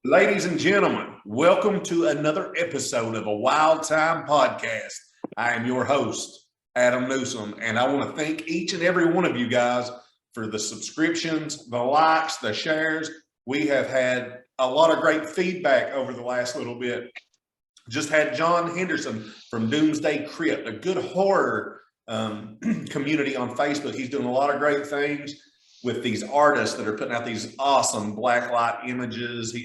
Ladies and gentlemen, welcome to another episode of a Wild Time podcast. I am your host, Adam Newsom, and I want to thank each and every one of you guys for the subscriptions, the likes, the shares. We have had a lot of great feedback over the last little bit. Just had John Henderson from Doomsday Crypt, a good horror community on Facebook. He's doing a lot of great things with these artists that are putting out these awesome blacklight images,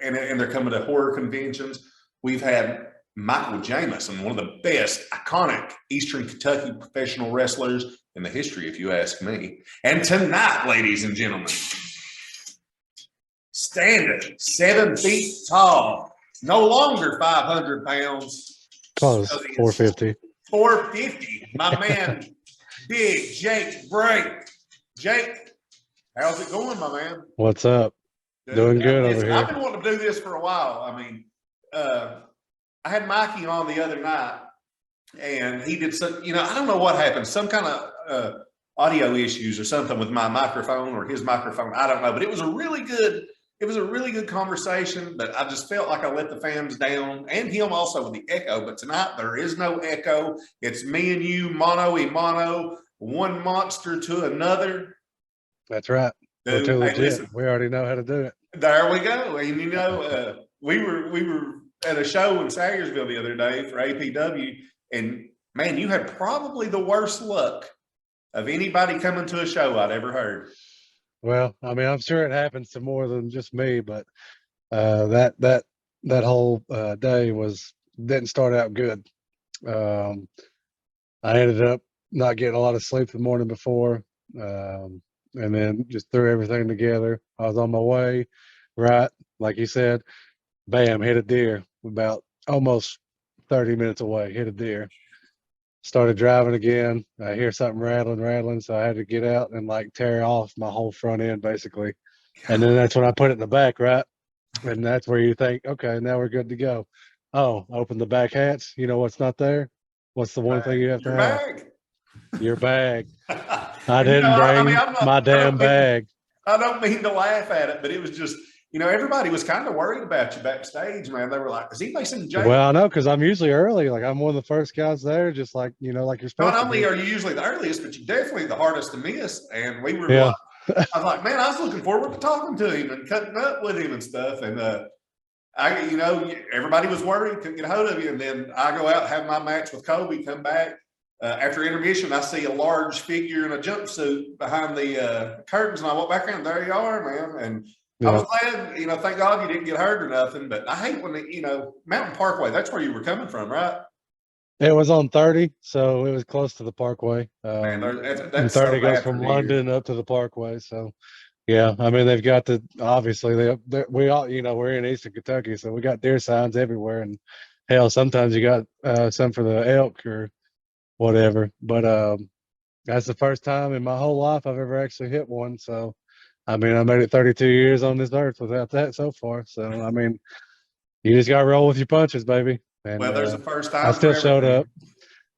and they're coming to horror conventions. We've had Michael Jameson, one of the best iconic Eastern Kentucky professional wrestlers in the history, if you ask me. And tonight, ladies and gentlemen, standing 7 feet tall, no longer 500 pounds. Close, 450. 450. My man, Big Jake Break. Jake, how's it going, my man? What's up? Doing good over here. I've been wanting to do this for a while. I mean, I had Mikey on the other night, and he did some, I don't know what happened, some kind of audio issues or something with my microphone or his microphone. I don't know, but it was a really good conversation, but I just felt like I let the fans down, and him also with the echo. But tonight there is no echo. It's me and you, mano y mano, one monster to another. That's right. Dude, too hey, legit. listen, we already know how to do it. there we go. And we were at a show in Sayersville the other day for APW, and man, you had probably the worst luck of anybody coming to a show I'd ever heard. Well, I mean, I'm sure it happens to more than just me, but that whole day didn't start out good. I ended up not getting a lot of sleep the morning before, and then just threw everything together. I was on my way, right, like you said, bam, hit a deer about almost 30 minutes away, hit a deer. Started driving again. I hear something rattling, so I had to get out and like tear off my whole front end basically. And then that's when I put it in the back, right? And that's where you think, okay, now we're good to go. Oh, open the back hatch. You know what's not there? What's the one thing you have to have? Bag. Your bag. I didn't bring my damn bag. I don't mean to laugh at it, but it was just, everybody was kind of worried about you backstage, man. They were like, is he facing Jake? Well, I know, because I'm usually early. Like, I'm one of the first guys there, just like, like you're supposed to. Not only are you usually the earliest, but you're definitely the hardest to miss. And we were like, I was like, man, I was looking forward to talking to him and cutting up with him and stuff. And everybody was worried, couldn't get a hold of you. And then I go out, have my match with Kobe, come back. After intermission, I see a large figure in a jumpsuit behind the curtains, and I walk back around. There you are, man. And I was glad, thank God you didn't get hurt or nothing. But I hate when Mountain Parkway. That's where you were coming from, right? It was on 30, so it was close to the Parkway. Man, that's 30 goes from London up to the Parkway. So, yeah, I mean, they've got obviously we all, we're in Eastern Kentucky, so we got deer signs everywhere. And hell, sometimes you got some for the elk or whatever. But that's the first time in my whole life I've ever actually hit one. So, I mean, I made it 32 years on this earth without that so far. So, I mean, you just got to roll with your punches, baby. And, well, there's the first time. I still showed up.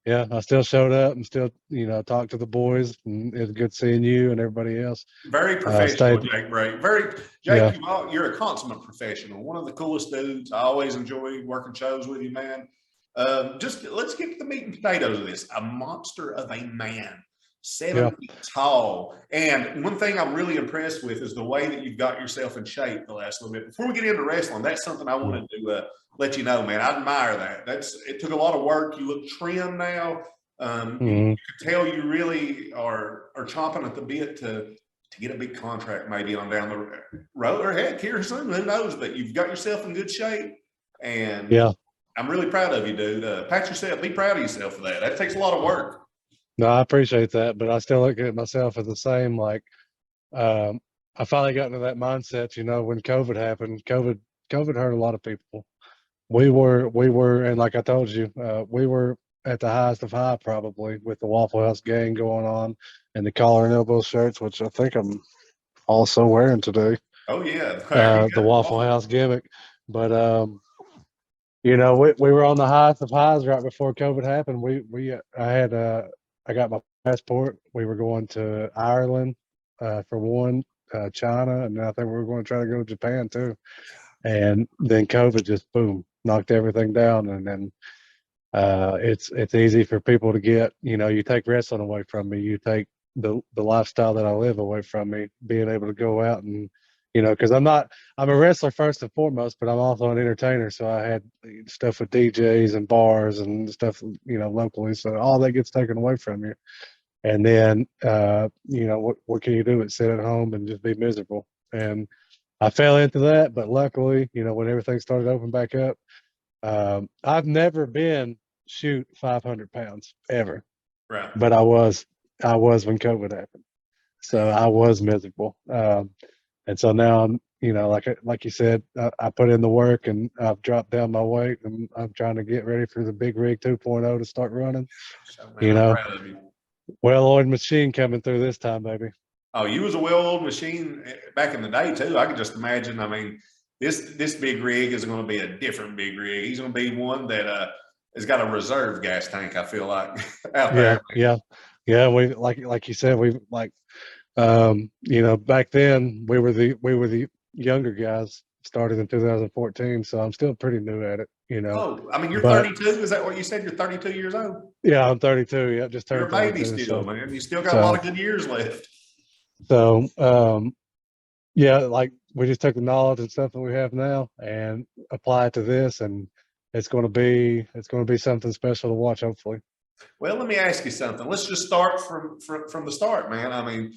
Yeah, I still showed up and still, talked to the boys. And it was good seeing you and everybody else. Very professional, Jake Bray. Jake, you're a consummate professional. One of the coolest dudes. I always enjoy working shows with you, man. Just let's get to the meat and potatoes of this. A monster of a man, 7 feet tall. And one thing I'm really impressed with is the way that you've got yourself in shape the last little bit. Before we get into wrestling, that's something I wanted to let you know, man. I admire that. It took a lot of work. You look trim now. You can tell you really are chomping at the bit to get a big contract maybe on down the road, or heck, here soon, who knows? But you've got yourself in good shape, and I'm really proud of you, dude. Pat yourself, be proud of yourself for that. That takes a lot of work. No, I appreciate that, but I still look at myself as the same. Like, I finally got into that mindset, when COVID happened. COVID hurt a lot of people. We were, and like I told you, we were at the highest of high probably with the Waffle House gang going on and the collar and elbow shirts, which I think I'm also wearing today. Oh yeah, the Waffle House gimmick. But we were on the highest of highs right before COVID happened. I got my passport. We were going to Ireland for one, China, and I think we were going to try to go to Japan too. And then COVID just boom knocked everything down, and then it's easy for people to get, you take wrestling away from me, you take the lifestyle that I live away from me, being able to go out and because I'm a wrestler first and foremost, but I'm also an entertainer. So I had stuff with DJs and bars and stuff, locally. So all that gets taken away from you. And then, what can you do but sit at home and just be miserable? And I fell into that, but luckily, when everything started opening back up, I've never been shoot 500 pounds ever, Right. but I was when COVID happened. So I was miserable. And so now I'm, like you said, I put in the work and I've dropped down my weight, and I'm trying to get ready for the big rig 2.0 to start running. So, You man, I'm know, proud of you. well-oiled machine coming through this time, baby. Oh, you was a well-oiled machine back in the day too. I can just imagine. I mean, this big rig is going to be a different big rig. He's going to be one that has got a reserve gas tank. I feel like out Yeah, there. yeah, yeah. We like you said, we like back then we were the younger guys. Started in 2014, so I'm still pretty new at it. Oh, I mean, you're But 32. Is that what you said? You're 32 years old. yeah, I'm 32. Yeah, just You're turned a baby 32. still, So man. You still got a lot so of good years left. so yeah, like we just took the knowledge and stuff that we have now and apply it to this, and it's going to be something special to watch, hopefully. Well, let me ask you something. Let's just start from the start, man. I mean,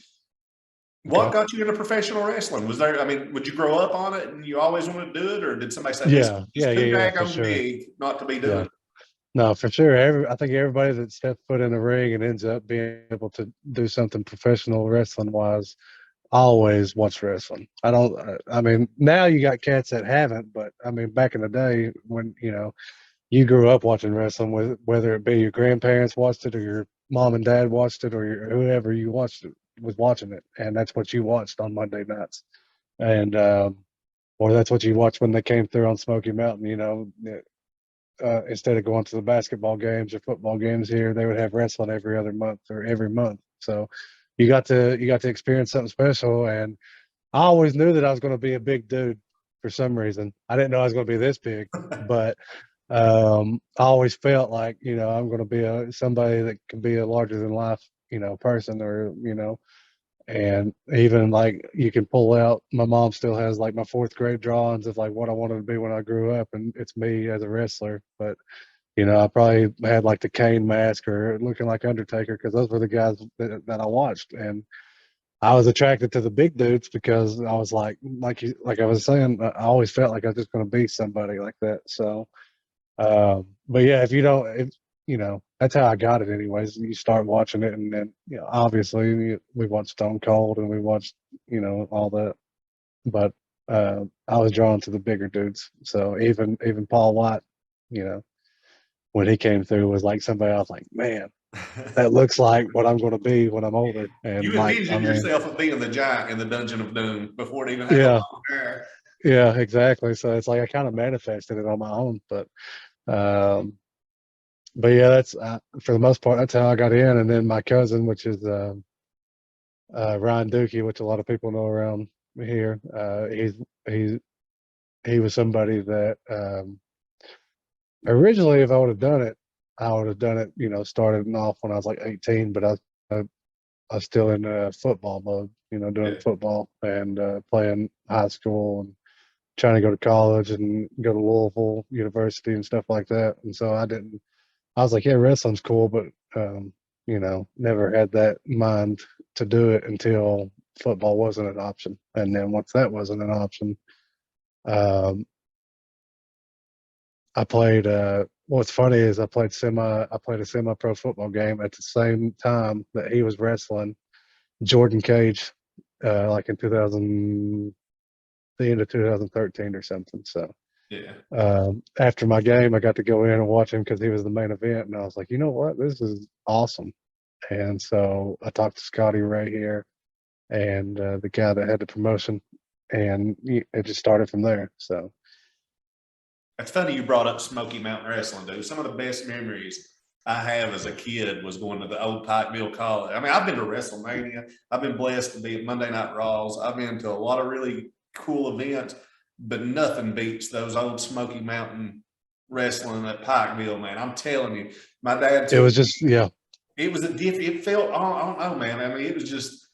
what Okay. got you into professional wrestling? Was there? I mean, would you grow up on it and you always wanted to do it, or did somebody say this Yeah, is yeah, yeah, too yeah, for daggone sure. big not to be Yeah. doing? No, for sure. I think everybody that steps foot in the ring and ends up being able to do something professional wrestling wise always watch wrestling. I don't. I mean, now you got cats that haven't, but I mean, back in the day when you grew up watching wrestling, with whether it be your grandparents watched it or your mom and dad watched it or whoever you watched it was watching it, and that's what you watched on Monday nights, and or that's what you watched when they came through on Smoky Mountain. Instead of going to the basketball games or football games here, they would have wrestling every other month or every month. So you got to experience something special. And I always knew that I was going to be a big dude for some reason. I didn't know I was going to be this big, but I always felt like I'm going to be somebody that can be a larger than life person, or and even like you can pull out, my mom still has like my fourth grade drawings of like what I wanted to be when I grew up, and it's me as a wrestler. But I probably had like the Kane mask or looking like Undertaker, because those were the guys that I watched, and I was attracted to the big dudes because I was like I was saying, I always felt like I was just going to be somebody like that. So, but yeah, if you don't, that's how I got it. Anyways, you start watching it, and then obviously we watched Stone Cold and we watched all that, but I was drawn to the bigger dudes. So even Paul White, you know, when he came through, was like somebody I was like, man, that looks like what I'm going to be when I'm older. And You like, I envisioned mean, yourself as being the giant in the Dungeon of Doom before it even had the yeah, long hair. yeah, exactly. So it's like I kind of manifested it on my own, um, but yeah, that's for the most part, that's how I got in. And then my cousin, which is Ryan Dukey, which a lot of people know around here, he's he was somebody that originally, if I would have done it, I would have done it. Starting off when I was like 18, but I was still in football mode. Doing Yeah. football and playing high school and trying to go to college and go to Louisville University and stuff like that. And so I didn't. I was like, yeah, wrestling's cool, but never had that mind to do it until football wasn't an option. And then once that wasn't an option, um, I played. What's funny is I played a semi-pro football game at the same time that he was wrestling Jordan Cage, like in 2000, the end of 2013 or something. So Yeah. after my game, I got to go in and watch him because he was the main event, and I was like, you know what, this is awesome. And so I talked to Scotty Ray here, and the guy that had the promotion, and it just started from there. So It's funny you brought up Smoky Mountain Wrestling, dude. Some of the best memories I have as a kid was going to the old Pikeville College. I mean, I've been to WrestleMania. I've been blessed to be at Monday Night Raws. I've been to a lot of really cool events. but nothing beats those old Smoky Mountain wrestling at Pikeville, man. I'm telling you, my dad It took was me. just, yeah, It was a diff. It felt, I don't know, man. I mean, it was just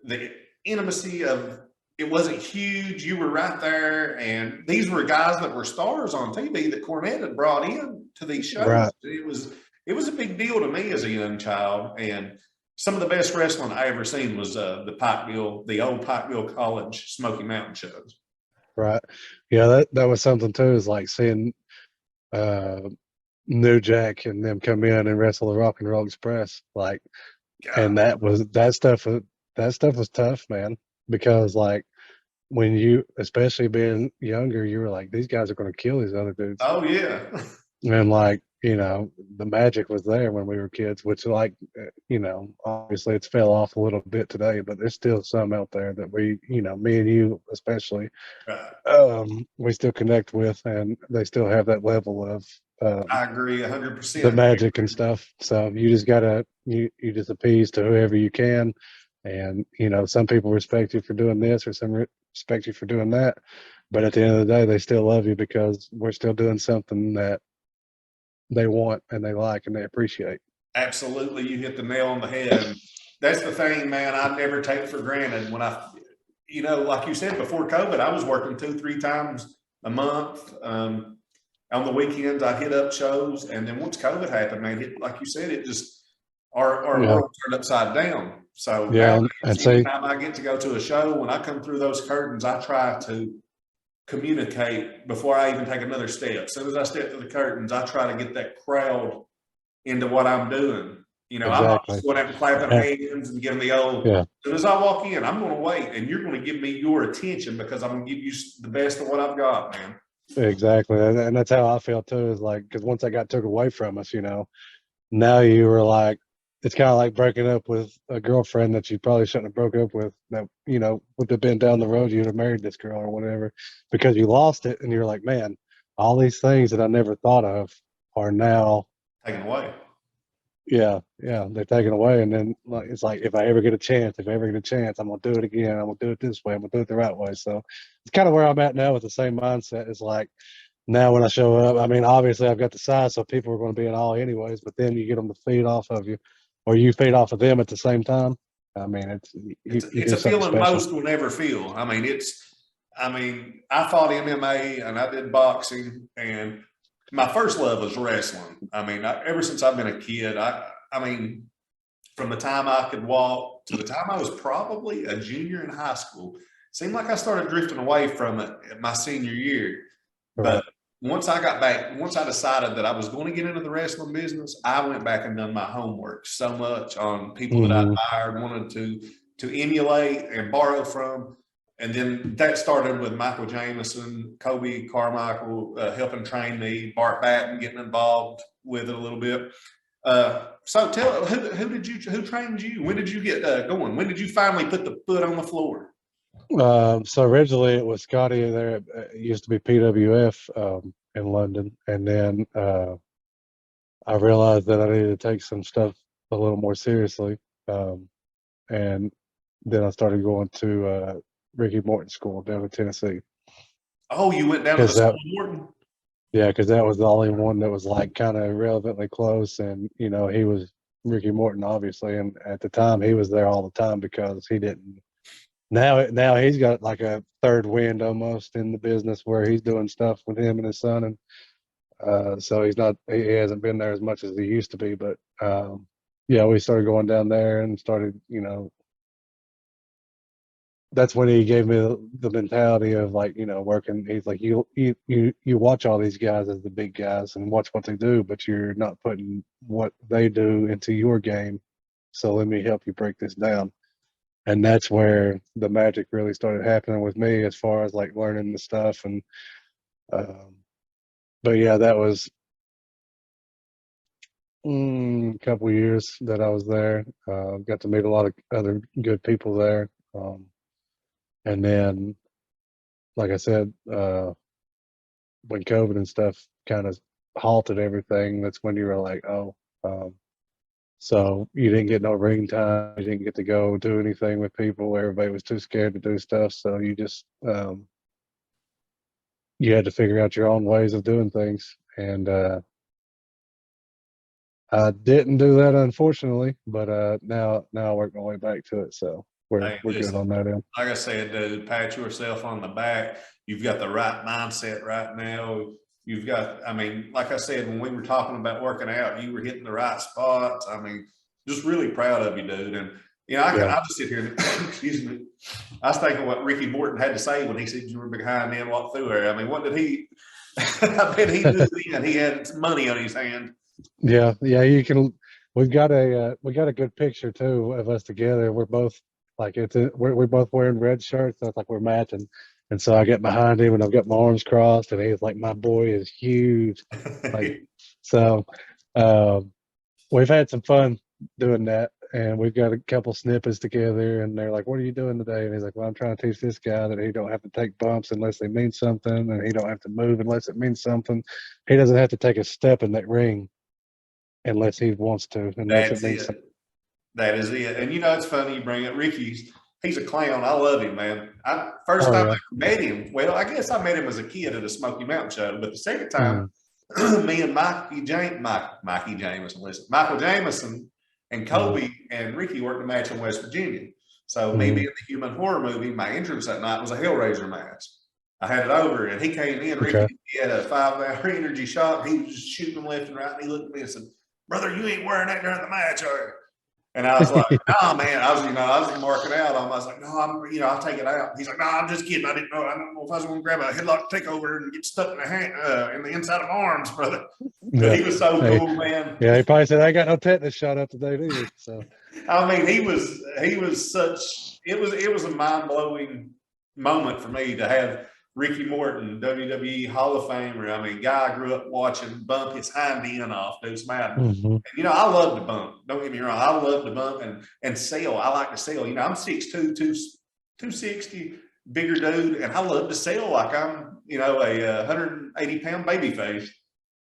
the intimacy of it wasn't huge. You were right there, and these were guys that were stars on TV that Cornette had brought in to these shows. right. It was a big deal to me as a young child, and some of the best wrestling I ever seen was the old Pikeville College Smoky Mountain shows. Right. Yeah, that was something too, is like seeing uh New Jack and them come in and wrestle the Rock and Roll Express. Like, and God, that stuff was tough, man. Because like when you, especially being younger, you were like, these guys are gonna kill these other dudes. oh yeah, And like, the magic was there when we were kids, which like, obviously it's fell off a little bit today, but there's still some out there that we, me and you especially, right. we still connect with, and they still have that level of I agree the 100%. magic and stuff. So you just gotta, you just appease to whoever you can. And, some people respect you for doing this, or some respect you for doing that. But at the end of the day, they still love you because we're still doing something that they want and they like and they appreciate. Absolutely, you hit the nail on the head. And that's the thing, man. I never take for granted when like you said, before COVID, I was working 2-3 times a month. On the weekends, I hit up shows, and then once COVID happened, man, like you said, it just our Yeah. world turned upside down. So Yeah. nowadays, And say, anytime I get to go to a show, when I come through those curtains, I try to communicate before I even take another step. As soon as I step through the curtains, I try to get that crowd into what I'm doing. I'm not exactly. just going out and clapping Yeah. hands and giving the old. Yeah. As soon as I walk in, I'm going to wait, and you're going to give me your attention because I'm going to give you the best of what I've got, man. Exactly. And that's how I feel too, is like, because once I got took away from us, now you were like, it's kind of like breaking up with a girlfriend that you probably shouldn't have broke up with, that, would have been down the road, you'd have married this girl or whatever, because you lost it. And you're like, man, all these things that I never thought of are now, Taken away. yeah, they're taken away. And then like, it's like, if I ever get a chance, I'm gonna do it again. I'm gonna do it this way. I'm gonna do it the right way. So it's kind of where I'm at now with the same mindset. It's like, now when I show up, I mean, obviously I've got the size, so people are going to be in awe anyways. But then you get them to feed off of you, or you feed off of them at the same time. I mean, you It's do a something feeling special. most will never feel. I fought MMA and I did boxing, and my first love was wrestling. Ever since I've been a kid, from the time I could walk to the time I was probably a junior in high school, seemed like I started drifting away from it at my senior year. Right. But once I decided that I was going to get into the wrestling business, I went back and done my homework so much on people that I Mm-hmm. admired, wanted to emulate and borrow from. And then that started with Michael Jameson, Kobe Carmichael helping train me, Bart Batten getting involved with it a little bit. So tell who trained you? When did you get going? When did you finally put the foot on the floor? So originally it was Scotty there. It used to be PWF in London, and then I realized that I needed to take some stuff a little more seriously, and then I started going to Ricky Morton School down in Tennessee. Oh, you went down to the Because school that of Morton? Yeah, because that was the only one that was like kind of relevantly close, and he was Ricky Morton, obviously, and at the time he was there all the time because he didn't. Now he's got like a third wind almost in the business where he's doing stuff with him and his son, and so he hasn't been there as much as he used to be. But yeah, we started going down there and started, that's when he gave me the mentality of like, working. He's like, you watch all these guys as the big guys and watch what they do, but you're not putting what they do into your game. So let me help you break this down. And that's where the magic really started happening with me, as far as like learning the stuff. And but yeah, that was a couple of years that I was there. Got to meet a lot of other good people there. And then, like I said, when COVID and stuff kind of halted everything, that's when you were like, oh, so you didn't get no ring time, you didn't get to go do anything with people. Everybody was too scared to do stuff, so you just you had to figure out your own ways of doing things. And I didn't do that, unfortunately, but now I work my way back to it. So Hey, we're good listen, on that end. like I said, dude, pat yourself on the back. You've got the right mindset right now. You've got, I mean, like I said, when we were talking about working out, you were hitting the right spots. I mean, just really proud of you, dude. And you know, Yeah. I just sit here and excuse me. I was thinking what Ricky Morton had to say when he said you were behind and walked through there. I mean, what did he? I bet he knew then he had some money on his hand. Yeah, yeah, you can. We got a good picture too of us together. We're both like we're both wearing red shirts. So it's like we're matching. And so I get behind him and I've got my arms crossed, and he's like, my boy is huge. Like so, um, we've had some fun doing that, and we've got a couple snippets together. And they're like, "What are you doing today?" And he's like, "Well, I'm trying to teach this guy that he don't have to take bumps unless they mean something, and he don't have to move unless it means something. He doesn't have to take a step in that ring unless he wants to, unless it That's means something." it. That is it. And you know, it's funny you bring up Ricky's. He's a clown. I love him, man. First Oh time yeah. I met him, well, I guess I met him as a kid at a Smoky Mountain show, but the second time, Mm, me and Michael Jameson and mm, Kobe and Ricky worked a match in West Virginia. So me being mm. the human horror movie, my entrance that night was a Hellraiser match. I had it over and he came in, Okay. Ricky, he had a 5-hour energy shot. He was just shooting them left and right. And he looked at me and said, "Brother, you ain't wearing that during the match, are you?" And I was like, "No, man." I was marking out on him. I was like, "No, I'll take it out." He's like, "No, I'm just kidding. I don't know if I was going to grab a headlock takeover and get stuck in the hand, in the inside of my arms, brother." But Yeah. he was so Hey, cool, man. yeah, he probably said, "I ain't got no tetanus shot up to date either." So I mean, he was such. It was a mind blowing moment for me to have Ricky Morton, WWE Hall of Famer. I mean, guy I grew up watching bump his hind end off Deuce Madden. mhm. And, you know, I love to bump. Don't get me wrong. I love to bump and sell. I like to sell. You know, I'm 6'2", 260, bigger dude, and I love to sell like I'm, you know, a 180-pound baby face.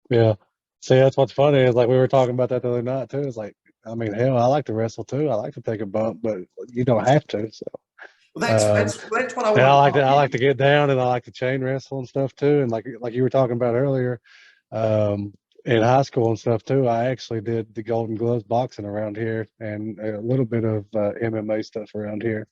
Yeah. See, that's what's funny is like we were talking about that the other night too. It's like, I mean, hell, I like to wrestle too. I like to take a bump, but you don't have to. So, Well, um, that's what I and want to talk I to like to you. get down, and I like to chain wrestle and stuff too. And like you were talking about earlier, um, in high school and stuff too, I actually did the Golden Gloves boxing around here and a little bit of MMA stuff around here.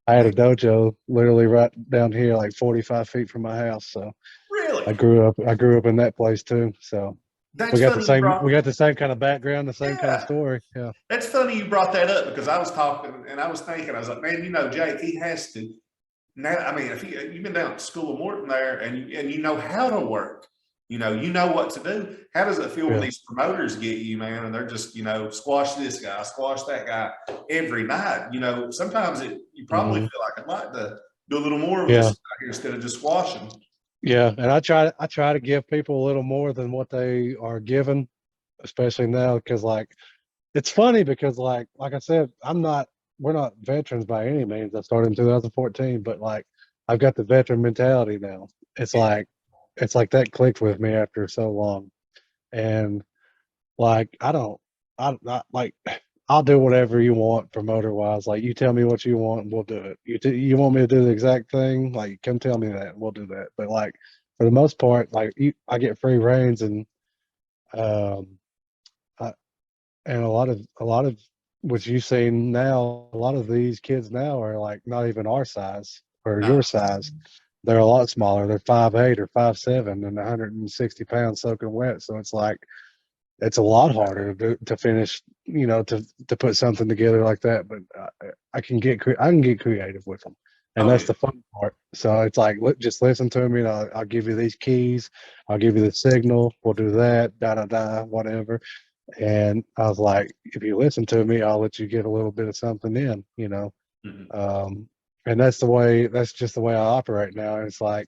I had Man, a dojo literally right down here, like 45 feet from my house. So really? I grew up in that place too. So That's funny you we brought. got the same kind of background, the same kind of Yeah. story. Yeah. That's funny you brought that up because I was talking and I was thinking, I was like, man, you know, Jake, he has to now. I mean, if you've been down at School of Morton there and you know how to work, you know what to do. How does it feel when Yeah. these promoters get you, man, and they're just, squash this guy, squash that guy every night? You know, sometimes you probably Hmm. feel like I'd like to do a little more with this Yeah. guy here instead of just squashing. Yeah. And I try to give people a little more than what they are given, especially now, because like, it's funny because like I said, we're not veterans by any means. I started in 2014, but like I've got the veteran mentality now. It's Yeah. like that clicked with me after so long. And like I like I'll do whatever you want promoter wise. Like you tell me what you want and we'll do it. You want me to do the exact thing, like come tell me that and we'll do that. But like for the most part, like I get free reigns and um I, and a lot of what you've seen now, a lot of these kids now are like not even our size or No. your size. They're a lot smaller. They're 5'8" or 5'7" and 160 pounds soaking wet. So it's like it's a lot harder to finish, to put something together like that. But I can get creative with them, and Oh that's yeah. the fun part. So it's like, just listen to me, and I'll give you these keys, I'll give you the signal, we'll do that, da da da, whatever. And I was like, if you listen to me, I'll let you get a little bit of something in. Mhm. Um, and that's just the way I operate now. And it's like,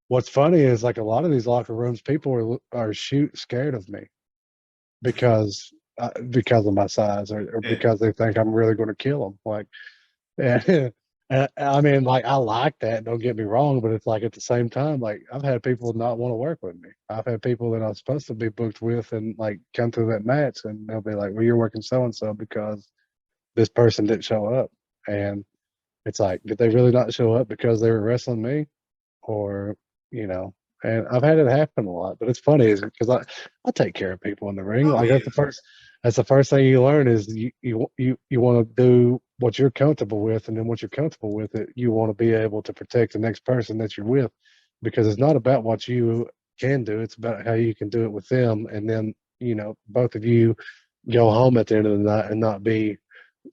what's funny is like a lot of these locker rooms, people are scared of me because of my size or Yeah. because they think I'm really going to kill them. Like, and I mean, like I like that. Don't get me wrong, but it's like at the same time, like I've had people not want to work with me. I've had people that I'm supposed to be booked with and like come through that match, and they'll be like, "Well, you're working so and so because this person didn't show up." And it's like, did they really not show up because they were wrestling me, or you know? and I've had it happen a lot. But it's funny is because I take care of people in the ring. Oh Like yeah, that's the first thing you learn is you want to do what you're comfortable with, and then once you're comfortable with it, you want to be able to protect the next person that you're with, because it's not about what you can do; it's about how you can do it with them, and then both of you go home at the end of the night and not be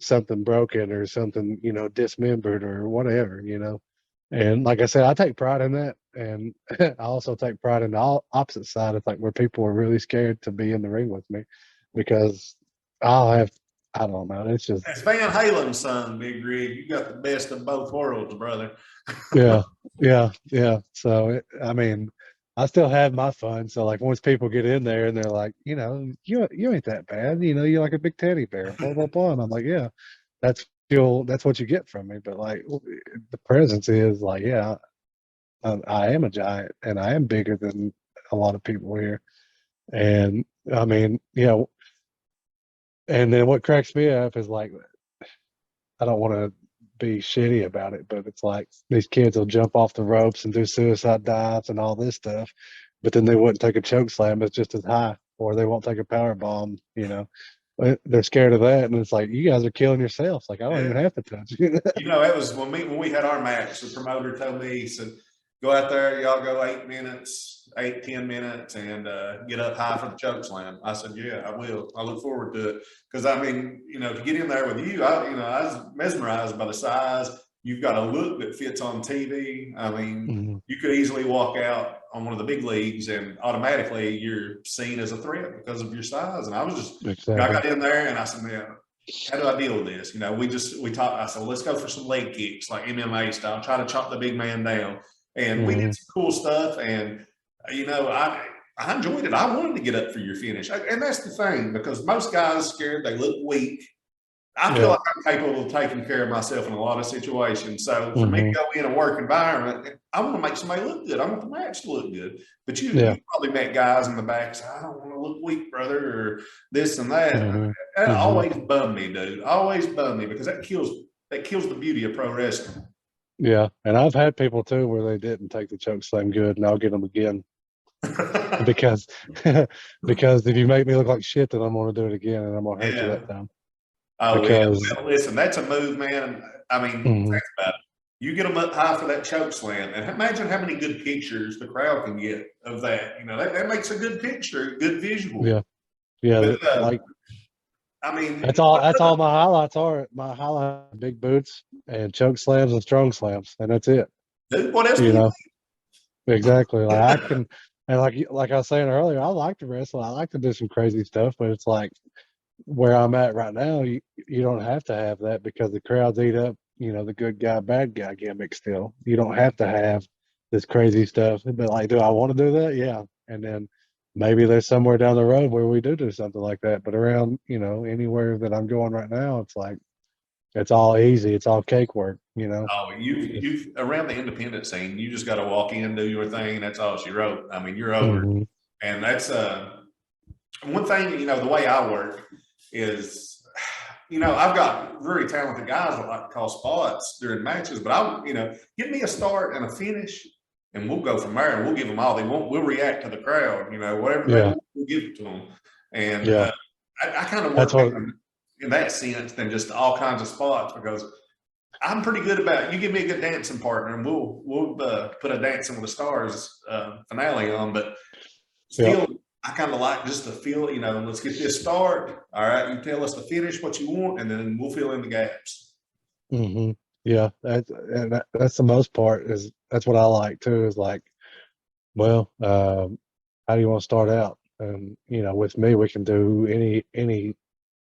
something broken or something dismembered or whatever. And like I said, I take pride in that, and I also take pride in the opposite side. It's like where people are really scared to be in the ring with me because I'll have, I don't know, it's just, as Van Halen's son, Big Rig, you got the best of both worlds, brother. yeah, yeah, yeah. So I mean, I still have my fun. So like once people get in there and they're like, you ain't that bad, you're like a big teddy bear, blah blah blah, and I'm like, yeah, that's what you get from me. But like the presence is like, yeah, I am a giant and I am bigger than a lot of people here. And I mean, and then what cracks me up is like, I don't want to be shitty about it, but it's like these kids will jump off the ropes and do suicide dives and all this stuff, but then they wouldn't take a choke slam that's just as high, or they won't take a power bomb. They're scared of that, and it's like you guys are killing yourselves. Like I don't even Yeah. have to touch you. It was when we had our match, the promoter told me, he said, go out there, y'all go 10 minutes, and get up high for the choke slam. I said, yeah, I will. I look forward to it. Because, I mean, to get in there with you, I was mesmerized by the size. You've got a look that fits on TV. I mean, Mhm. you could easily walk out on one of the big leagues and automatically you're seen as a threat because of your size. And I was just, I Exactly. got in there and I said, man, how do I deal with this? We talked, I said, let's go for some leg kicks, like MMA style, try to chop the big man down. And we did Mhm. some cool stuff. And, I enjoyed it. I wanted to get up for your finish. And that's the thing, because most guys scared, they look weak. I feel Yeah. like I'm capable of taking care of myself in a lot of situations. So for me to Mhm. go in a work environment, I want to make somebody look good. I want the match to look good. But Yeah. you probably met guys in the back say, I don't want to look weak, brother, or this and that. Mhm. That Mhm. always bummed me, dude. Always bummed me, because that kills the beauty of pro wrestling. Yeah. And I've had people too where they didn't take the choke slam good, and I'll get them again because because if you make me look like shit, then I'm gonna do it again, and I'm gonna hurt you Yeah. that time. Oh yeah. Because Well, listen, that's a move, man. I mean, mhm. think about it. You get them up high for that choke slam, and imagine how many good pictures the crowd can get of that. That makes a good picture, a good visual. Yeah, yeah, But like I that's mean, all. what That's other all my highlights are. My highlights are big boots and choke slams and strong slams, and that's it. dude? What else do You you know exactly. Like I think? can, and like I was saying earlier, I like to wrestle. I like to do some crazy stuff, but it's like where I'm at right now. You don't have to have that because the crowds eat up. The good guy, bad guy gimmick. Still, you don't have to have this crazy stuff. But like, do I want to do that? Yeah. And then maybe there's somewhere down the road where we do something like that. But around, anywhere that I'm going right now, it's like it's all easy. It's all cake work. Oh, you around the independent scene, you just got to walk in, do your thing, and that's all she wrote. I mean, you're over, Hmm. and that's one thing. The way I work is, I've got very talented guys that like to call spots during matches, but give me a start and a finish, and we'll go from there, and we'll give them all they want. We'll react to the crowd, whatever they Yeah. want, we'll give it to them, and Yeah. I kind of That's work what. in that sense than just all kinds of spots, because I'm pretty good about, you give me a good dancing partner and we'll put a Dancing with the Stars finale on. But Yeah. still, I kind of like just to feel, let's get this start. All right, you tell us to finish what you want, and then we'll fill in the gaps. Hmm. Yeah. That's the most part. That's what I like too. Is like, well, how do you want to start out? And with me, we can do any.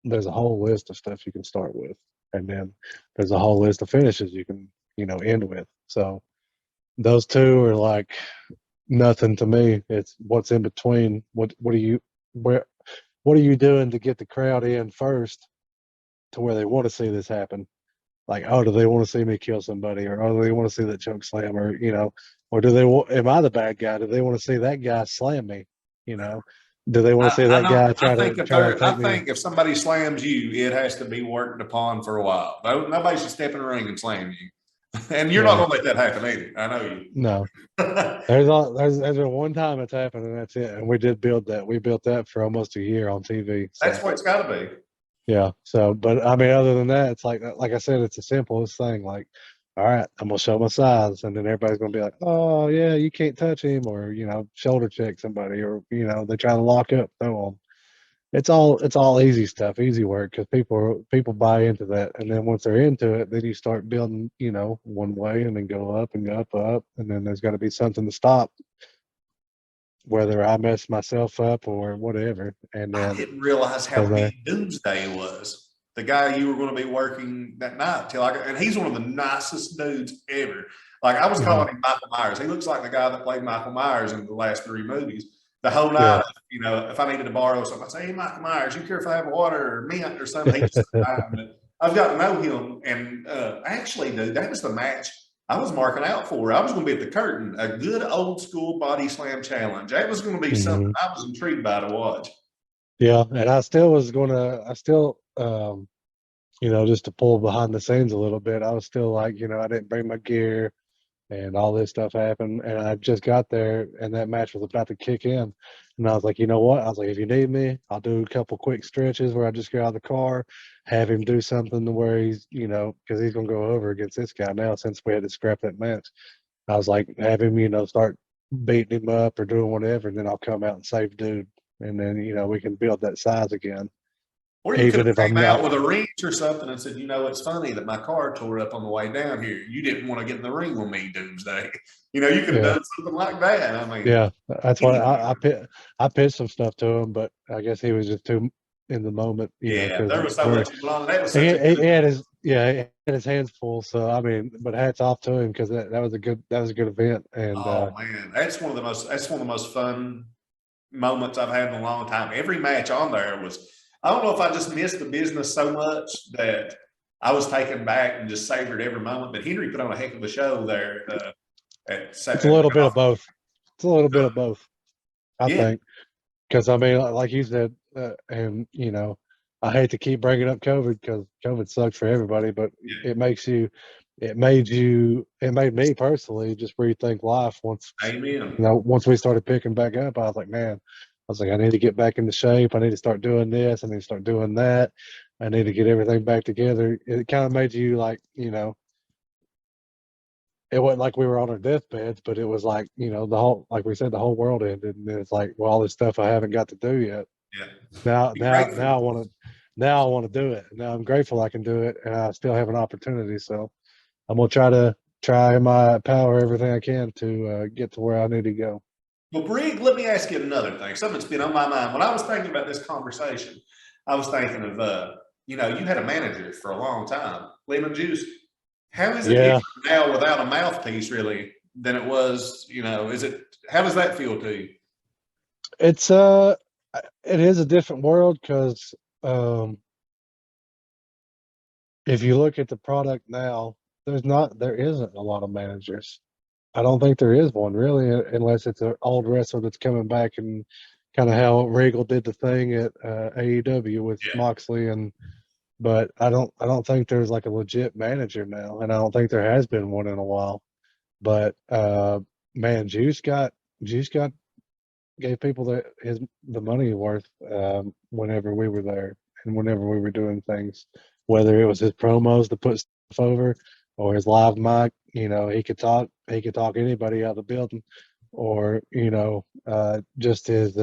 There's a whole list of stuff you can start with, and then there's a whole list of finishes you can end with. So those two are like nothing to me. It's what's in between. What are you where what are you doing to get the crowd in first to where they want to see this happen? Like, oh, do they want to see me kill somebody, or oh, do they want to see that choke slam, or do they want? Am I the bad guy? Do they want to see that guy slam me? You know, do they want to see I that know. guy try to I take me? think if somebody slams you, it has to be worked upon for a while. Nobody should step in the ring and slam you. And you're not Yeah, gonna let that happen either. I know you. no. There's been one time it's happened, and that's it. And we did build that. We built that for almost a year on TV. That's So what it's got to be. yeah. So, but I mean, other than that, it's like I said, it's the simplest thing. Like, all right, I'm gonna show my size, and then everybody's gonna be like, oh yeah, you can't touch him, or shoulder check somebody, or they try to lock up, throw them. It's all easy stuff, easy work, because people buy into that, and then once they're into it, then you start building, one way, and then go up and up, and then there's got to be something to stop, whether I mess myself up or whatever, and I then didn't realize how from there, big Doomsday was. The guy you were going to be working that night till and he's one of the nicest dudes ever. Like I was mhm, calling him Michael Myers. He looks like the guy that played Michael Myers in the last 3 movies. The whole yeah, night, if I needed to borrow something, I'd say, "Hey, Michael Myers, you care if I have water or mint or something?" He just I've got to know him. And actually, dude, that was the match I was marking out for. I was going to be at the curtain, a good old school body slam challenge. That was going to be something mhm. I was intrigued by to watch. Yeah, and I still, just to pull behind the scenes a little bit, I was still like, I didn't bring my gear, and all this stuff happened, and I just got there, and that match was about to kick in, and I was like, you know what? I was like, if you need me, I'll do a couple quick stretches where I just get out of the car, have him do something to where he's, because he's gonna go over against this guy now since we had to scrap that match. I was like, have him, start beating him up or doing whatever, and then I'll come out and save dude, and then we can build that size again, Or you could even if have I'm came out not. with a wrench or something and said, it's funny that my car tore up on the way down here. You didn't want to get in the ring with me, Doomsday. You could have Yeah, done something like that. I mean, yeah, that's why anyway, I pitched some stuff to him, but I guess he was just too in the moment, yeah, because there was so we're much going on. That was he, such a he good. he had his yeah he had his hands full. So I mean, but hats off to him, because that was a good event, and Oh man, that's one of the most fun moments I've had in a long time. Every match on there was. I don't know if I just missed the business so much that I was taken back and just savored every moment. But Henry put on a heck of a show there it's a at little bit of off. both. It's a little bit of both, I Yeah, think. Because I mean, like you said, and I hate to keep bringing up COVID, because COVID sucks for everybody, but yeah. it makes you, it made me personally just rethink life Amen. once we started picking back up. I was like, man, I need to get back into shape. I need to start doing this. I need to start doing that. I need to get everything back together. It kind of made you like, it wasn't like we were on our deathbeds, but it was like, like we said, the whole world ended, and it's like, well, all this stuff I haven't got to do yet. Yeah. Now, Be now, grateful. now I want to do it. Now I'm grateful I can do it, and I still have an opportunity. So I'm gonna try my power, everything I can, to get to where I need to go. Well, Brig, let me ask you another thing. Something that's been on my mind. When I was thinking about this conversation, I was thinking of, you had a manager for a long time, Lemon Juice. How is it Yeah, different now without a mouthpiece, really, than it was? How does that feel to you? it's it is a different world, because um, if you look at the product now, there isn't a lot of managers. I don't think there is one really, unless it's an old wrestler that's coming back, and kind of how Regal did the thing at AEW with Yeah. Moxley. But I don't think there's like a legit manager now, and I don't think there has been one in a while. But man, Juice got gave people the money worth, whenever we were there, and whenever we were doing things, whether it was his promos to put stuff over, or his live mic. He could talk anybody out of the building, or just his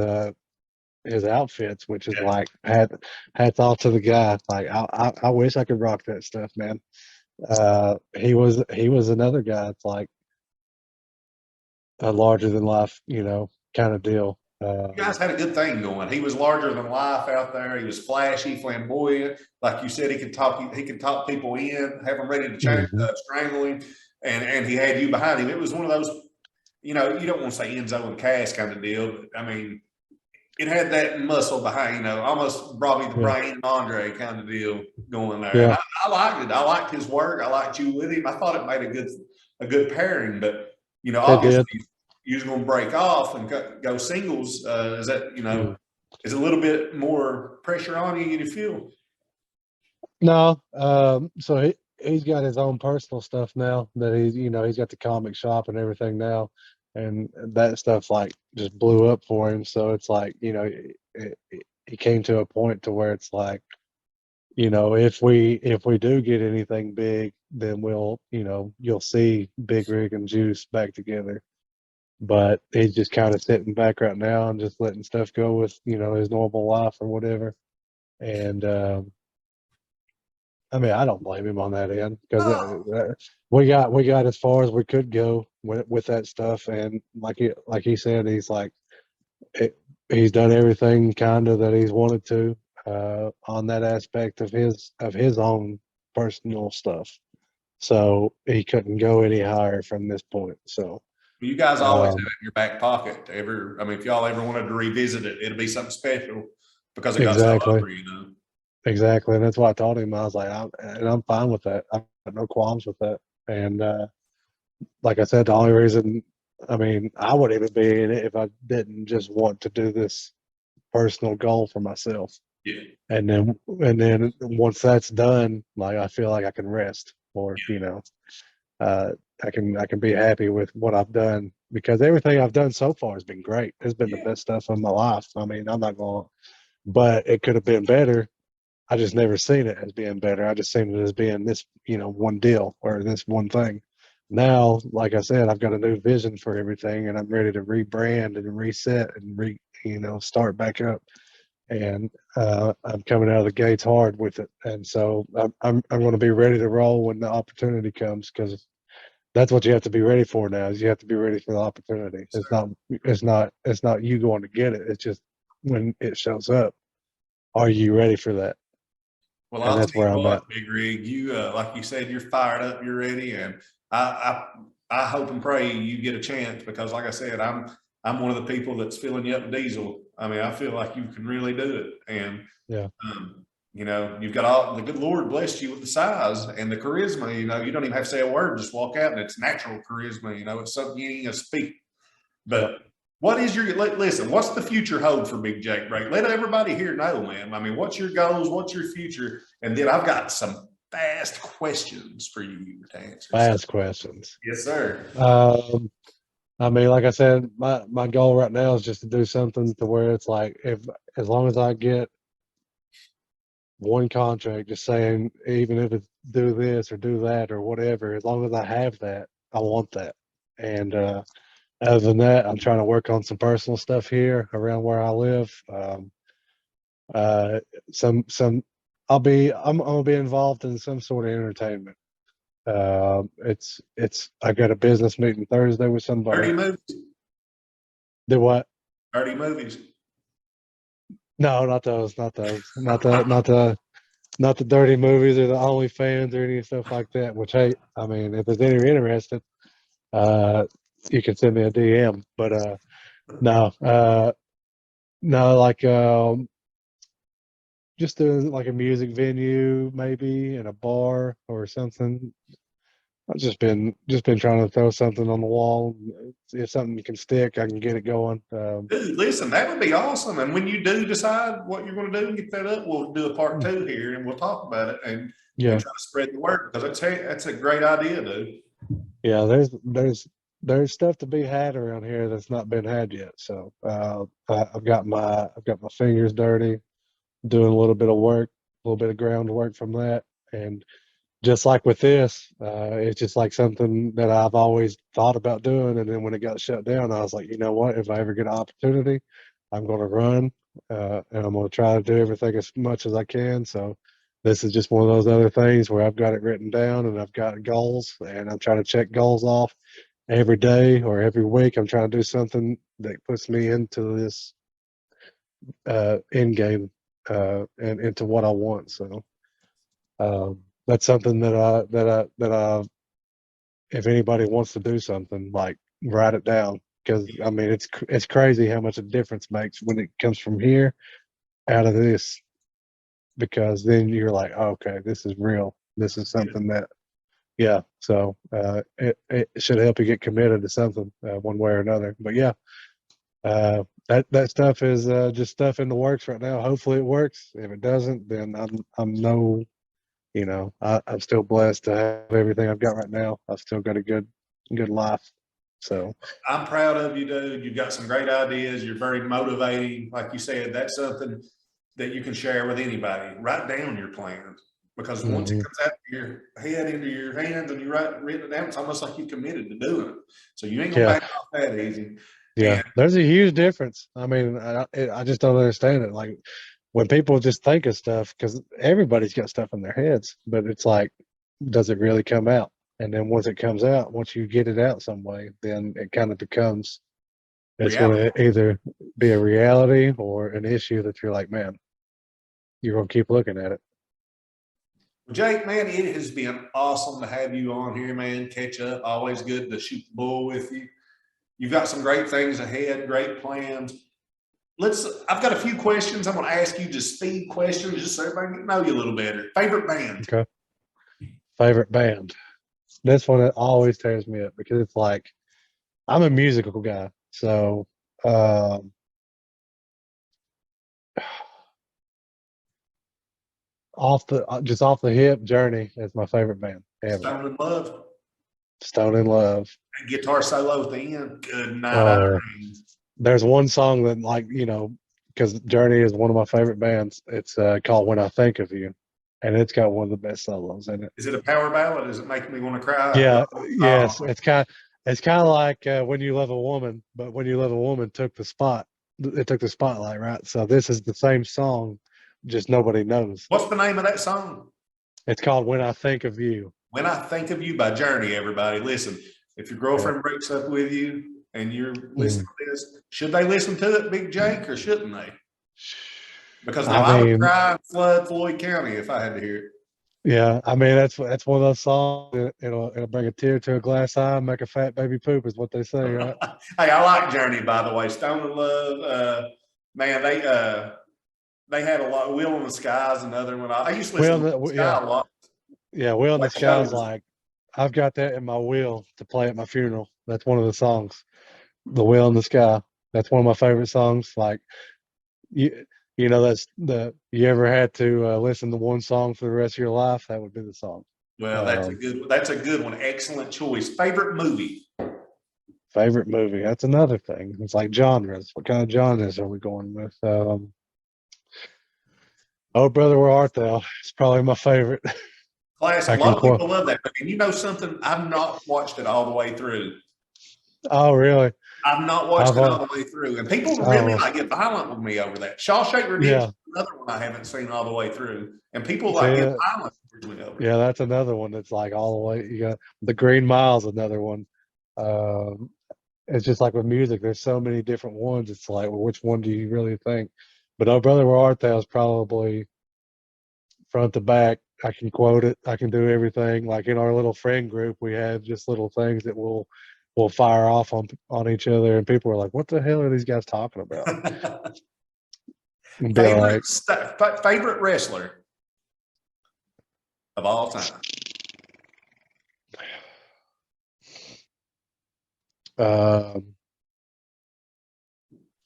outfits, which is Yeah. like, hats off to the guy. Like, I wish I could rock that stuff, man. He was another guy. It's like a larger than life, kind of deal. You guys had a good thing going. He was larger than life out there. He was flashy, flamboyant. Like you said, he could talk. He could talk people in, have them ready to Mhm. strangle him, and he had you behind him. It was one of those, you don't want to say Enzo and Cass kind of deal, but I mean, it had that muscle behind, almost Robbie the Yeah, Brain and Andre kind of deal going there. And yeah, I liked it. I liked his work. I liked you with him. I thought it made a good pairing. But it obviously, did. you're going to break off and go singles. Is that Mm. is a little bit more pressure on you to feel? No, so he's got his own personal stuff now that he's got the comic shop and everything now, and that stuff like just blew up for him. So it's like he came to a point to where it's like, if we do get anything big, then you'll see Big Rig and Juice back together. But he's just kind of sitting back right now and just letting stuff go with his normal life or whatever. And I mean, I don't blame him on that end because Oh, we got as far as we could go with that stuff, and like he said, he's done everything kind of that he's wanted to on that aspect of his own personal stuff. So he couldn't go any higher from this point. So you guys always have it um, in your back pocket. I mean, if y'all ever wanted to revisit it, it'll be something special because it got so exactly, over. exactly, and that's why I told him I was like, I'm fine with that. I've got no qualms with that, and like I said, the only reason, I mean, I wouldn't even be in it if I didn't just want to do this personal goal for myself. Yeah, And then once that's done, like I feel like I can rest, or uh, I can be happy with what I've done because everything I've done so far has been great. It's been the yeah, best stuff of my life. I mean, I'm not going, but it could have been better. I just never seen it as being better. I just seen it as being this, one deal or this one thing. Now, like I said, I've got a new vision for everything, and I'm ready to rebrand and reset and start back up. And I'm coming out of the gates hard with it, and so I'm going to be ready to roll when the opportunity comes because that's what you have to be ready for now. Is you have to be ready for the opportunity. It's sir. not you going to get it. It's just when it shows up, are you ready for that? Well, And I'll tell that's where you I'm at. what, Big Rig, you like you said, you're fired up, you're ready, and I I hope and pray you get a chance because, like I said, I'm one of the people that's filling you up with diesel. I mean, I feel like you can really do it, and Yeah. you've got all the good Lord blessed you with the size and the charisma. You don't even have to say a word; just walk out, and it's natural charisma. It's something you ain't gonna speak. Yep. But what is listen? What's the future hold for Big Jake Break? Let everybody here know, man. I mean, what's your goals? What's your future? And then I've got some fast questions for you to answer. So, Fast questions. yes, sir. Um, I mean, like I said, my goal right now is just to do something to where it's like, if as long as I get one contract, just saying, even if it's do this or do that or whatever, as long as I have that, I want that. And other than that, I'm trying to work on some personal stuff here around where I live. Uh, some I'm gonna be involved in some sort of entertainment. It's I got a business meeting Thursday with 30 somebody. movies. Do what? 30 movies. No, not those, not those, not the dirty movies or the OnlyFans or any stuff like that. Which, hey, I mean, if there's any interested, uh, you can send me a DM. But no, no, like just doing like a music venue maybe in a bar or something. I've just been trying to throw something on the wall. If something can stick, I can get it going. Dude, listen, that would be awesome. And when you do decide what you're going to do and get that up, we'll do a part two here and we'll talk about it and Yeah, try to spread the word because that's a great idea, dude. yeah. There's stuff to be had around here that's not been had yet. So I've got my fingers dirty, doing a little bit of work, a little bit of groundwork from that, and just like with this, it's just like something that I've always thought about doing. And then when it got shut down, I was like, you know what? If I ever get an opportunity, I'm going to run, and I'm going to try to do everything as much as I can. So this is just one of those other things where I've got it written down and I've got goals and I'm trying to check goals off every day or every week. I'm trying to do something that puts me into this end game and into what I want. So that's something that I if anybody wants to do something, like write it down because I mean it's crazy how much a difference makes when it comes from here out of this, because then you're like, oh, okay, this is real. This is Yeah. something that, yeah. So it should help you get committed to something one way or another. But yeah, that stuff is just stuff in the works right now. Hopefully it works. If it doesn't, then I'm no I'm still blessed to have everything I've got right now. I've still got a good life. So I'm proud of you, dude. You've got some great ideas. You're very motivating. Like you said, that's something that you can share with anybody. Write down your plans, because once it mhm. comes out of your head into your hands and you written it down, it's almost like you committed to doing it. So you ain't gonna Yeah, back off that easy. yeah. And There's a huge difference. I mean, I just don't understand it. Like when people just think of stuff, because everybody's got stuff in their heads, but it's like, does it really come out? And then once it comes out, once you get it out some way, then it kind of becomes, it's going reality. to either be a reality or an issue that you're like, man, you're going to keep looking at it. Jake, man, it has been awesome to have you on here, man. Catch up. Always good to shoot the bull with you. You've got some great things ahead, great plans. I've got a few questions. I'm going to ask you, just speed questions, just so everybody can know you a little better. Favorite band? Okay. Favorite band. This one that always tears me up because it's like, I'm a musical guy. So, um, off the hip, Journey is my favorite band ever. Stone in Love. Stone in Love. Guitar solo at the end. Good night, Oh, Irene. there's one song that, like, because Journey is one of my favorite bands. It's called When I Think of You, and it's got one of the best solos in it. Is it a power ballad? Does it make me want to cry? Yeah, Oh, yes, it's kind of like When You Love a Woman, but When You Love a Woman took the spot. It took the spotlight, right? So this is the same song, just nobody knows. what's the name of that song? It's called When I Think of You. When I Think of You by Journey, everybody. Listen, if your Yeah. girlfriend breaks up with you and you're listening Mm. to this, should they listen to it, Big Jake, or shouldn't they? Because I now I would mean, cry and flood Floyd County if I had to hear it. yeah, I mean that's one of those songs that it'll bring a tear to a glass eye, and make a fat baby poop, is what they say, right? Hey, I like Journey, by the way. Stone in Love, man, they had a lot. Wheel in the Sky is another one. I used to listen to Wheel in the Yeah, Sky a lot. yeah. Wheel in the Like Sky is shows. like, I've got that in my will to play at my funeral. That's one of the songs. The Wheel in the Sky. That's one of my favorite songs. Like you, that's you ever had to listen to one song for the rest of your life, that would be the song. Well, Um, that's a good one. Excellent choice. Favorite movie? Favorite movie. That's another thing. It's like genres. What kind of genres are we going with? Oh, Brother, Where Art Thou? It's probably my favorite. Classic. I A lot can of quote. people love that. And you know something? I've not watched it all the way through. Oh, really? I've not watched I've it all the way through. And people really oh like get violent with me over that. Shawshank Redemption yeah. is another one I haven't seen all the way through. And people like See, get violent with me over it. yeah, that's another one that's like all the way. You got The Green Mile's another one. Um, it's just like with music, there's so many different ones. It's like, well, which one do you really think? But Oh Brother, Where Art Thou is probably front to back. I can quote it. I can do everything. Like in our little friend group, we have just little things that we'll fire off on each other, and people are like, "What the hell are these guys talking about?" And be like, Favorite wrestler of all time? um,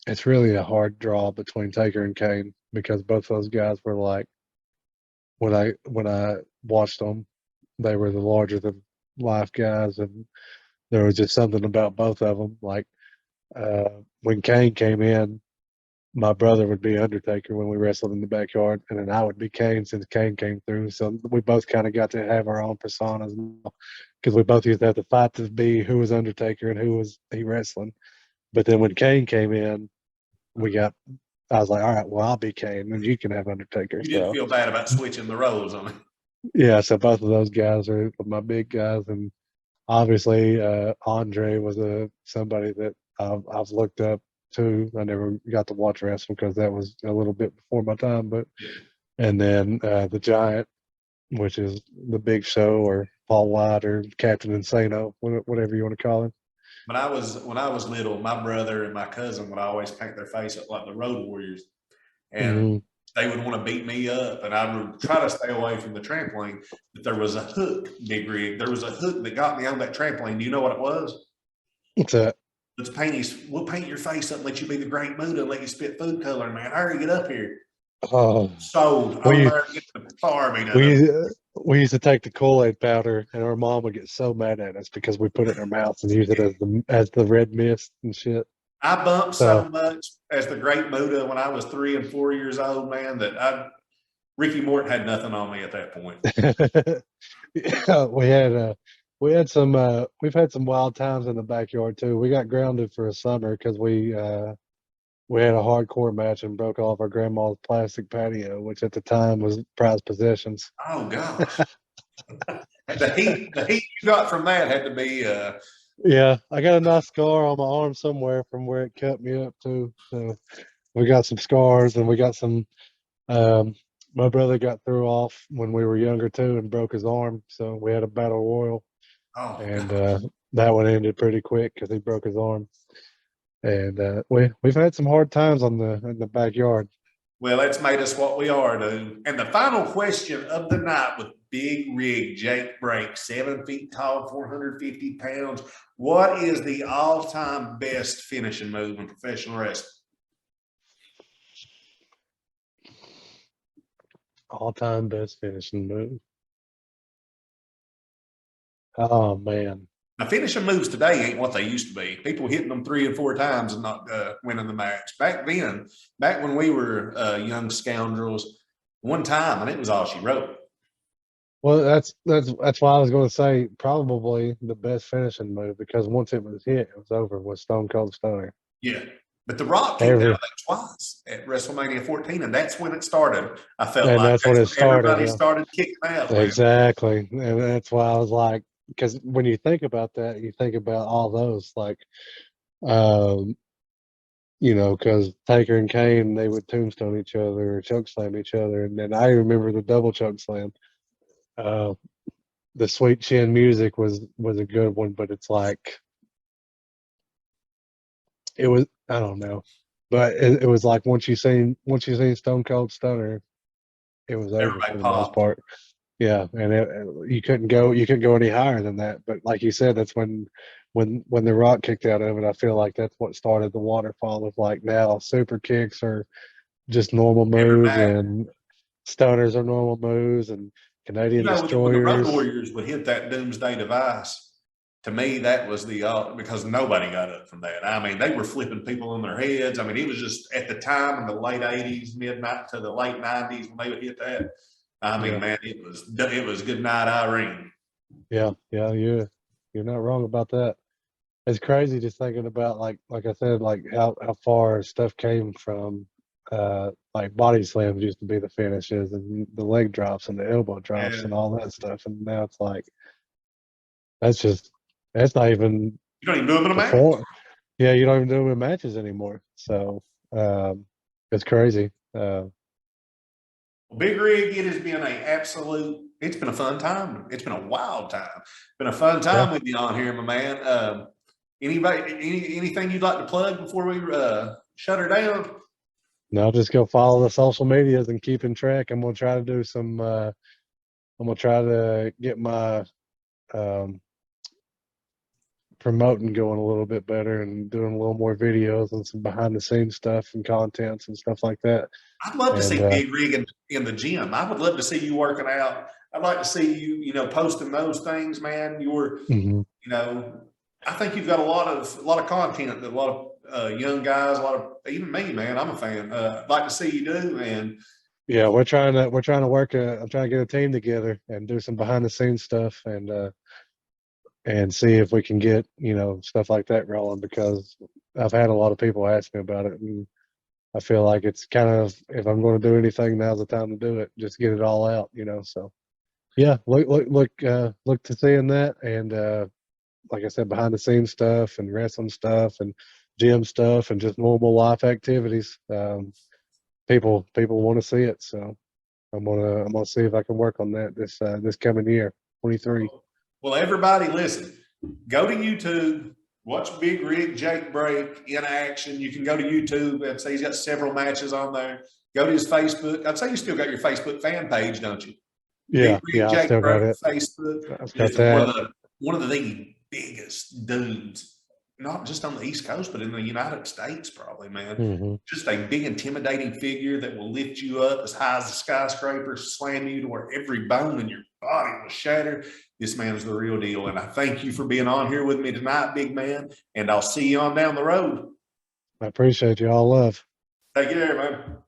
it's really a hard draw between Taker and Kane because both those guys were like, when I watched them, they were the larger than life guys, and there was just something about both of them. Like when Kane came in, my brother would be Undertaker when we wrestled in the backyard, and then I would be Kane since Kane came through. So we both kind of got to have our own personas because we both used to have to fight to be who was Undertaker and who was he wrestling. But then when Kane came in, I was like, all right, well, I'll be Kane and you can have Undertaker. You didn't So feel bad about switching the roles on it. yeah, so both of those guys are my big guys, and obviously Andre was somebody that I've looked up to. I never got to watch wrestling because that was a little bit before my time, but and then the Giant, which is the Big Show or Paul White or Captain Insano, whatever you want to call him. When I was little, my brother and my cousin would always paint their face up like the Road Warriors, and Mm-hmm. they would want to beat me up, and I would try to stay away from the trampoline. But there was a hook, Big Rig. There was a hook that got me on that trampoline. Do you know what it was? What's that? We'll paint your face up, and let you be the Great Buddha, and let you spit food coloring, man. Hurry, get up here. Oh, Sold. we I'm used, there getting the farming we of it. used, we used to take the Kool-Aid powder, and our mom would get so mad at us because we put it in our mouth and use it as the red mist and shit. I bumped So so much as the Great Muda when I was 3 and 4 years old, man, that Ricky Morton had nothing on me at that point. yeah, we had some we've had some wild times in the backyard too. We got grounded for a summer because we had a hardcore match and broke off our grandma's plastic patio, which at the time was prized possessions. Oh gosh. The heat you got from that had to be Yeah, I got a nice scar on my arm somewhere from where it cut me up too. So we got some scars, and we got some. Um, my brother got threw off when we were younger too and broke his arm. So we had a battle royal, oh and gosh. that one ended pretty quick because he broke his arm. And we've had some hard times in the backyard. Well, that's made us what we are, dude. And the final question of the night with Big Rig Jake Brake, 7 feet tall, 450 pounds. What is the all-time best finishing move in professional wrestling? All time best finishing move. Oh man. Now, finishing moves today ain't what they used to be. People hitting them 3 and 4 times and not winning the match. Back then, back when we were young scoundrels, one time and it was all she wrote. Well, that's why I was going to say probably the best finishing move, because once it was hit, it was over with Stone Cold Stunner. Yeah. But The Rock kicked out Every of that twice at WrestleMania 14, and that's when it started. I felt and like that's when that's it when started. everybody Yeah, started kicking out, man. exactly. And that's why I was like, because when you think about that, you think about all those like, um, because Taker and Kane, they would tombstone each other or choke slam each other, and then I remember the double choke slam. Uh, the Sweet Chin Music was a good one, but it's like it was, I don't know, but it was like once you seen Stone Cold Stunner, it was over Everybody for the most popped. part. Yeah, and you couldn't go any higher than that. But like you said, that's when the Rock kicked out of it. I feel like that's what started the waterfall of like now super kicks are just normal Every moves, match. and stunners are normal moves, and You Canadian know, when the Road destroyers. Warriors would hit that Doomsday Device, to me, that was the because nobody got up from that. I mean, they were flipping people on their heads. I mean, it was just at the time in the late '80s, midnight to the late '90s when they would hit that. I mean, Yeah, man, it was good night, Irene. yeah, you're not wrong about that. It's crazy just thinking about like I said, like how far stuff came from. Like body slams used to be the finishes, and the leg drops and the elbow drops Yeah, and all that stuff, and now it's like that's just that's not even you don't even do them in a match. perform. Yeah, you don't even do them in matches anymore. So it's crazy. Big Rig, it has been a absolute. It's been a fun time. It's been a wild time. Been a fun Yeah. time with you on here, my man. Anything you'd like to plug before we shut her down? Now just go follow the social medias and keep in track. I'm gonna try to do some. I'm gonna try to get my um, promoting going a little bit better and doing a little more videos and some behind the scenes stuff and contents and stuff like that. I'd love to And see Big Rig in the gym. I would love to see you working out. I'd like to see you, posting those things, man. mhm. You know, I think you've got a lot of content that a lot of young guys, a lot of even me, man. I'm a fan. I'd like to see you do, and Yeah, we're trying to work. I'm trying to get a team together and do some behind the scenes stuff and see if we can get stuff like that rolling, because I've had a lot of people ask me about it, and I feel like it's kind of, if I'm going to do anything, now's the time to do it. Just get it all out. So yeah, look to seeing that, and like I said, behind the scenes stuff and wrestling stuff and gym stuff and just normal life activities. People want to see it, so I'm gonna see if I can work on that this coming year, 23. well, everybody, listen. Go to YouTube. Watch Big Rig Jake Brake in action. You can go to YouTube and say he's got several matches on there. Go to his Facebook. I'd say you still got your Facebook fan page, don't you? Big Rig Yeah, I Jake still got Brake it. Facebook. I've got Listen, that. one of the biggest dudes not just on the East Coast, but in the United States, probably, man. Hmm. Just a big intimidating figure that will lift you up as high as the skyscraper, slam you to where every bone in your body will shatter. This man's the real deal. And I thank you for being on here with me tonight, big man. And I'll see you on down the road. I appreciate you all. Love. Take care, man.